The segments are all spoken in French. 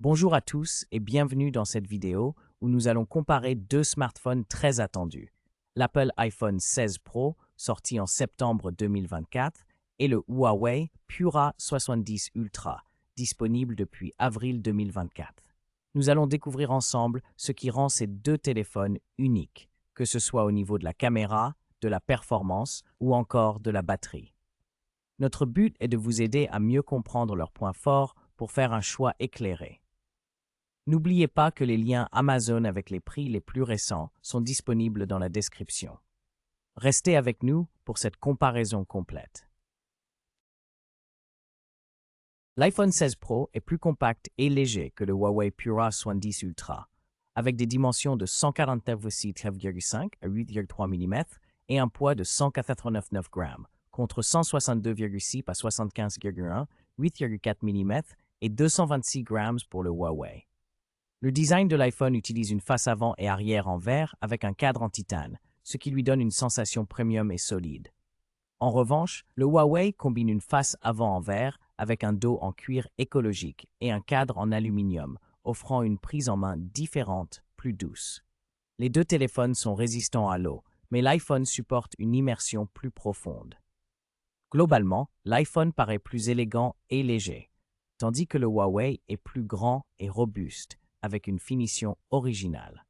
Bonjour à tous et bienvenue dans cette vidéo où nous allons comparer deux smartphones très attendus, l'Apple iPhone 16 Pro sorti en septembre 2024 et le Huawei Pura 70 Ultra disponible depuis avril 2024. Nous allons découvrir ensemble ce qui rend ces deux téléphones uniques, que ce soit au niveau de la caméra, de la performance ou encore de la batterie. Notre but est de vous aider à mieux comprendre leurs points forts pour faire un choix éclairé. N'oubliez pas que les liens Amazon avec les prix les plus récents sont disponibles dans la description. Restez avec nous pour cette comparaison complète. L'iPhone 16 Pro est plus compact et léger que le Huawei Pura 70 Ultra, avec des dimensions de 149,5 à 8,3 mm et un poids de 189,9 grammes, contre 162,6 à 75,1, 8,4 mm et 226 grammes pour le Huawei. Le design de l'iPhone utilise une face avant et arrière en verre avec un cadre en titane, ce qui lui donne une sensation premium et solide. En revanche, le Huawei combine une face avant en verre avec un dos en cuir écologique et un cadre en aluminium, offrant une prise en main différente, plus douce. Les deux téléphones sont résistants à l'eau, mais l'iPhone supporte une immersion plus profonde. Globalement, l'iPhone paraît plus élégant et léger, tandis que le Huawei est plus grand et robuste, avec une finition originale.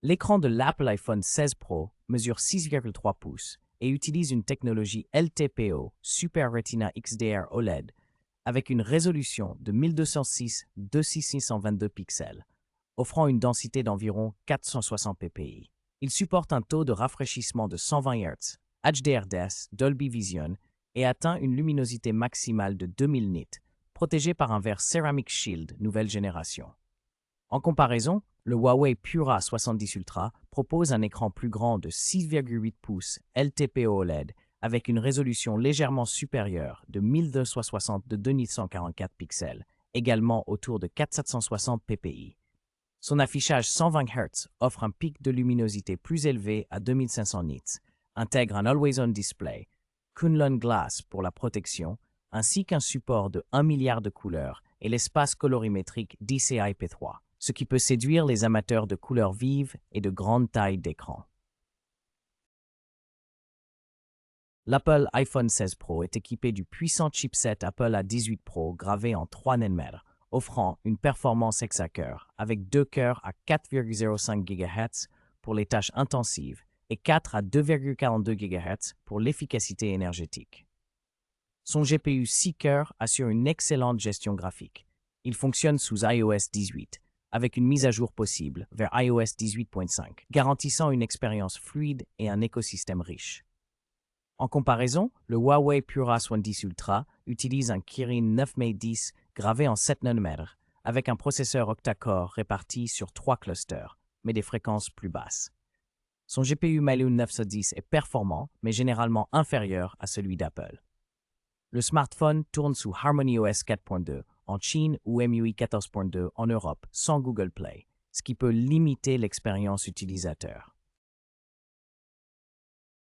L'écran de l'Apple iPhone 16 Pro mesure 6,3 pouces et utilise une technologie LTPO Super Retina XDR OLED avec une résolution de 1206-26622 pixels, offrant une densité d'environ 460 ppi. Il supporte un taux de rafraîchissement de 120 Hz, HDR10, Dolby Vision et atteint une luminosité maximale de 2000 nits, protégé par un verre Ceramic Shield nouvelle génération. En comparaison, le Huawei Pura 70 Ultra propose un écran plus grand de 6,8 pouces LTPO OLED avec une résolution légèrement supérieure de 1260-2144 pixels, également autour de 4760 ppi. Son affichage 120 Hz offre un pic de luminosité plus élevé à 2500 nits, intègre un Always-On Display, Kunlun Glass pour la protection, ainsi qu'un support de 1 milliard de couleurs et l'espace colorimétrique DCI-P3, ce qui peut séduire les amateurs de couleurs vives et de grande taille d'écran. L'Apple iPhone 16 Pro est équipé du puissant chipset Apple A18 Pro gravé en 3 nm, offrant une performance hexacœur avec 2 cœurs à 4,05 GHz pour les tâches intensives et 4 à 2,42 GHz pour l'efficacité énergétique. Son GPU 6 cœurs assure une excellente gestion graphique. Il fonctionne sous iOS 18, avec une mise à jour possible vers iOS 18.5, garantissant une expérience fluide et un écosystème riche. En comparaison, le Huawei Pura 70 Ultra utilise un Kirin 9Mai10 gravé en 7 nm, avec un processeur octa-core réparti sur 3 clusters, mais des fréquences plus basses. Son GPU Malibu 910 est performant, mais généralement inférieur à celui d'Apple. Le smartphone tourne sous HarmonyOS 4.2 en Chine ou MUI 14.2 en Europe sans Google Play, ce qui peut limiter l'expérience utilisateur.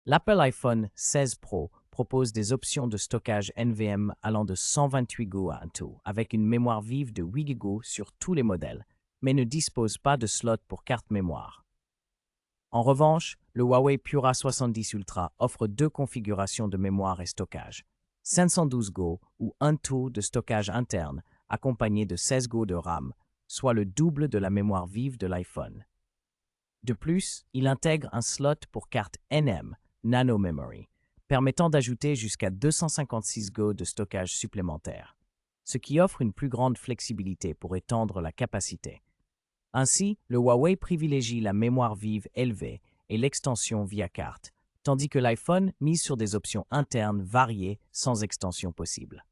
L'Apple iPhone 16 Pro propose des options de stockage NVMe allant de 128 Go à un tout, avec une mémoire vive de 8 Go sur tous les modèles, mais ne dispose pas de slot pour carte mémoire. En revanche, le Huawei Pura 70 Ultra offre deux configurations de mémoire et stockage. 512 Go ou un taux de stockage interne accompagné de 16 Go de RAM, soit le double de la mémoire vive de l'iPhone. De plus, il intègre un slot pour carte NM, Nano Memory, permettant d'ajouter jusqu'à 256 Go de stockage supplémentaire, ce qui offre une plus grande flexibilité pour étendre la capacité. Ainsi, le Huawei privilégie la mémoire vive élevée et l'extension via carte, tandis que l'iPhone mise sur des options internes variées sans extension possible.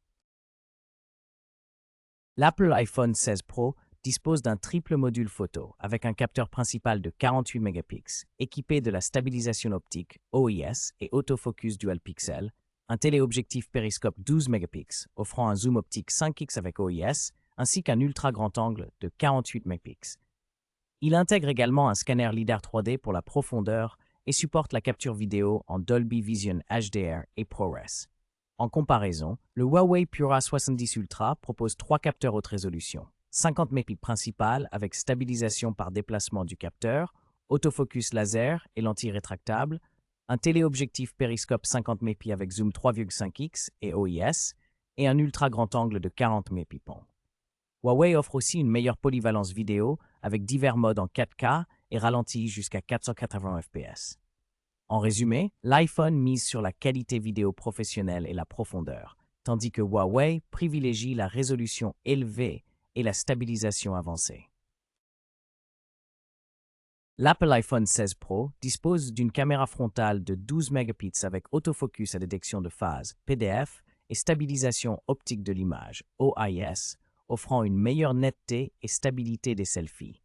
L'Apple iPhone 16 Pro dispose d'un triple module photo avec un capteur principal de 48 mégapixels, équipé de la stabilisation optique OIS et autofocus dual pixel, un téléobjectif périscope 12 mégapixels offrant un zoom optique 5x avec OIS, ainsi qu'un ultra grand angle de 48 mégapixels. Il intègre également un scanner LiDAR 3D pour la profondeur et supporte la capture vidéo en Dolby Vision HDR et ProRes. En comparaison, le Huawei Pura 70 Ultra propose 3 capteurs haute résolution, 50 mégapixels principal avec stabilisation par déplacement du capteur, autofocus laser et lentille rétractable, un téléobjectif périscope 50 mégapixels avec zoom 3,5x et OIS, et un ultra grand angle de 40 mégapixels. Huawei offre aussi une meilleure polyvalence vidéo avec divers modes en 4K et ralenti jusqu'à 480 fps. En résumé, l'iPhone mise sur la qualité vidéo professionnelle et la profondeur, tandis que Huawei privilégie la résolution élevée et la stabilisation avancée. L'Apple iPhone 16 Pro dispose d'une caméra frontale de 12 mégapixels avec autofocus à détection de phase, PDF, et stabilisation optique de l'image, OIS, offrant une meilleure netteté et stabilité des selfies.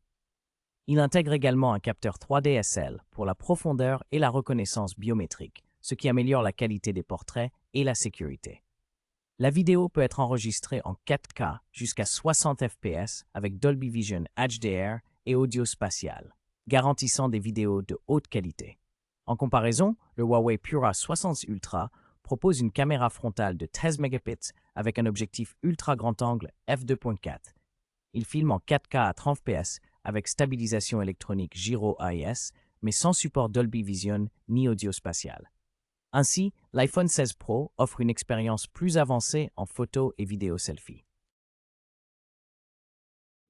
Il intègre également un capteur 3D SL pour la profondeur et la reconnaissance biométrique, ce qui améliore la qualité des portraits et la sécurité. La vidéo peut être enregistrée en 4K jusqu'à 60 fps avec Dolby Vision HDR et audio spatial, garantissant des vidéos de haute qualité. En comparaison, le Huawei Pura 60 Ultra propose une caméra frontale de 13 mégapixels avec un objectif ultra grand angle f2.4. Il filme en 4K à 30 fps avec stabilisation électronique Gyro AES, mais sans support Dolby Vision ni audio spatial. Ainsi, l'iPhone 16 Pro offre une expérience plus avancée en photo et vidéo selfie.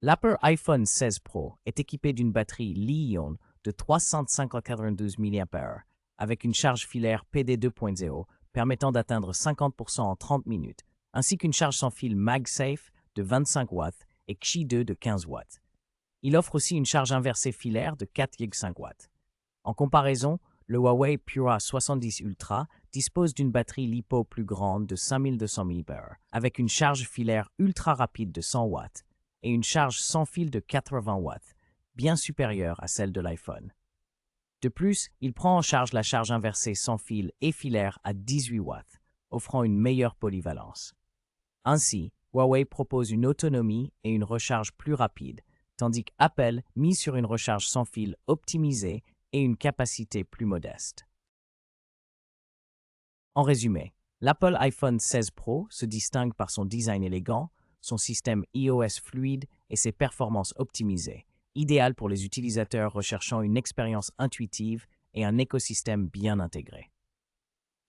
L'Apple iPhone 16 Pro est équipé d'une batterie Li-ion de 392 mAh avec une charge filaire PD 2.0 permettant d'atteindre 50% en 30 minutes, ainsi qu'une charge sans fil MagSafe de 25 watts et Qi2 de 15 watts. Il offre aussi une charge inversée filaire de 4,5 watts. En comparaison, le Huawei Pura 70 Ultra dispose d'une batterie LiPo plus grande de 5200 mAh avec une charge filaire ultra rapide de 100 watts et une charge sans fil de 80 watts, bien supérieure à celle de l'iPhone. De plus, il prend en charge la charge inversée sans fil et filaire à 18 watts, offrant une meilleure polyvalence. Ainsi, Huawei propose une autonomie et une recharge plus rapide, tandis qu'Apple mise sur une recharge sans fil optimisée et une capacité plus modeste. En résumé, l'Apple iPhone 16 Pro se distingue par son design élégant, son système iOS fluide et ses performances optimisées, idéal pour les utilisateurs recherchant une expérience intuitive et un écosystème bien intégré.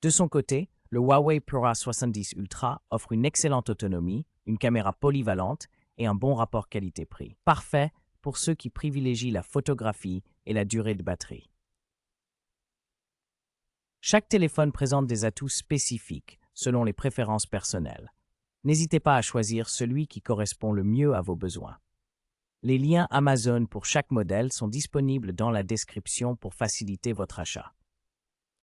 De son côté, le Huawei Pura 70 Ultra offre une excellente autonomie, une caméra polyvalente et un bon rapport qualité-prix, parfait pour ceux qui privilégient la photographie et la durée de batterie. Chaque téléphone présente des atouts spécifiques selon les préférences personnelles. N'hésitez pas à choisir celui qui correspond le mieux à vos besoins. Les liens Amazon pour chaque modèle sont disponibles dans la description pour faciliter votre achat.